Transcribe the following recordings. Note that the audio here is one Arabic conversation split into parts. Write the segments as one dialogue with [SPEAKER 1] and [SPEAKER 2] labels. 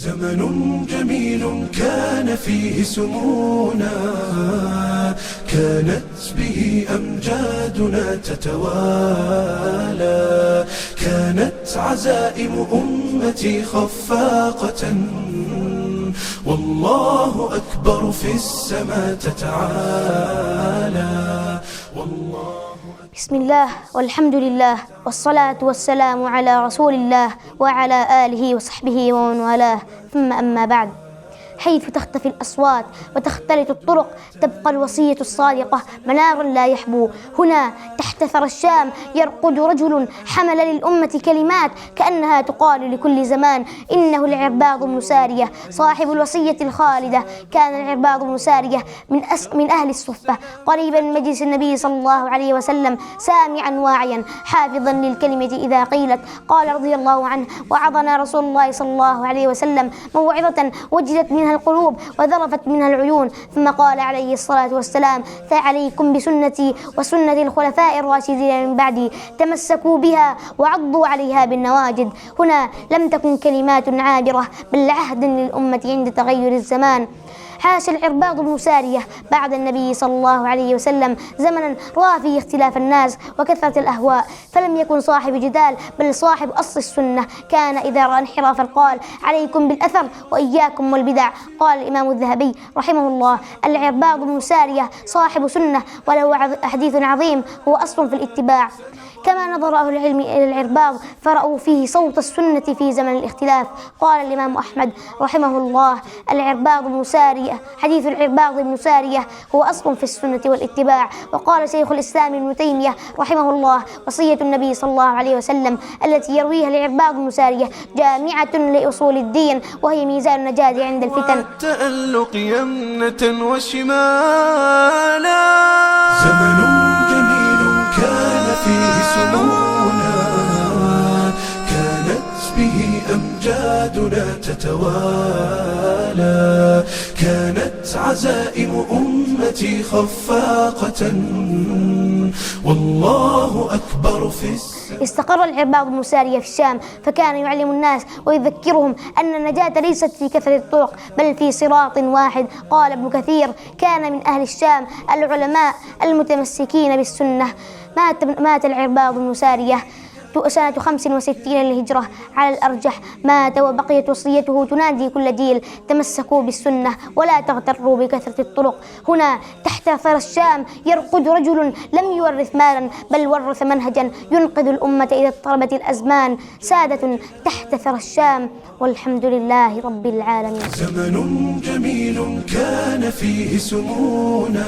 [SPEAKER 1] زمن جميل كان فيه سمونا، كانت به أمجادنا تتوالى، كانت عزائم أمتي خفاقة، والله أكبر في السماء تتعالى.
[SPEAKER 2] بسم الله والحمد لله والصلاة والسلام على رسول الله وعلى آله وصحبه ومن والاه، ثم أما بعد. حيث تختفي الأصوات وتختلط الطرق تبقى الوصية الصادقة منارا لا يحبو. هنا تحت ثرى الشام يرقد رجل حمل للأمة كلمات كأنها تقال لكل زمان. إنه العرباض بن سارية صاحب الوصية الخالدة. كان العرباض بن سارية من أهل الصفة، قريبا من مجلس النبي صلى الله عليه وسلم، سامعا واعيا حافظا للكلمة إذا قيلت. قال رضي الله عنه: وعظنا رسول الله صلى الله عليه وسلم موعظة وجدت منها القلوب وذرفت منها العيون، ثم قال عليه الصلاة والسلام: فعليكم بسنتي وسنة الخلفاء الراشدين من بعدي، تمسكوا بها وعضوا عليها بالنواجذ. هنا لم تكن كلمات عابرة بل عهد للأمة عند تغير الزمان. عاش العرباض بن سارية بعد النبي صلى الله عليه وسلم زمنا رأى فيه اختلاف الناس وكثرة الأهواء، فلم يكن صاحب جدال بل صاحب أصل السنة. كان إذا رأى انحرافا قال: عليكم بالأثر وإياكم والبدع. قال الإمام الذهبي رحمه الله: العرباض بن سارية صاحب سنة وله حديث عظيم هو أصل في الاتباع. كما نظر أهل العلم إلى العرباض فرأوا فيه صوت السنة في زمن الاختلاف. قال الإمام أحمد رحمه الله: العرباض بن سارية، حديث العرباض بن سارية هو أصل في السنة والاتباع. وقال شيخ الإسلام ابن تيمية رحمه الله: وصية النبي صلى الله عليه وسلم التي يرويها العرباض بن سارية جامعة لأصول الدين، وهي ميزان النجاة عند الفتن.
[SPEAKER 1] والتألق يمنة وشمالا، زمن جميل كان فيه سمونا، كانت به أمجادنا تتوالى، كانت عزائم أمتي خفاقة، والله أكبر في
[SPEAKER 2] استقر العرباض بن سارية في الشام، فكان يعلم الناس ويذكرهم أن النجاة ليست في كثرة الطرق بل في صراط واحد. قال ابن كثير: كان من أهل الشام العلماء المتمسكين بالسنة. مات العرباض بن سارية سنة 65 للهجرة على الأرجح. مات وبقيت وصيته تنادي كل جيل: تمسكوا بالسنة ولا تغتروا بكثرة الطرق. هنا تحت ثرى الشام يرقد رجل لم يورث مالا بل ورث منهجا ينقذ الأمة إذا اضطربت الأزمان. سادة تحت ثرى الشام، والحمد لله رب العالمين.
[SPEAKER 1] زمن جميل كان فيه سمونا،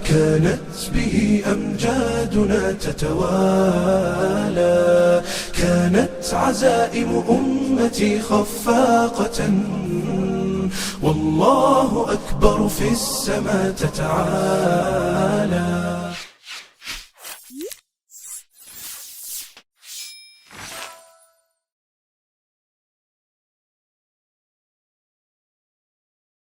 [SPEAKER 1] كانت به أمجادنا تتوالى، كانت عزائم أمتي خفاقة، والله أكبر في السماء تتعالى.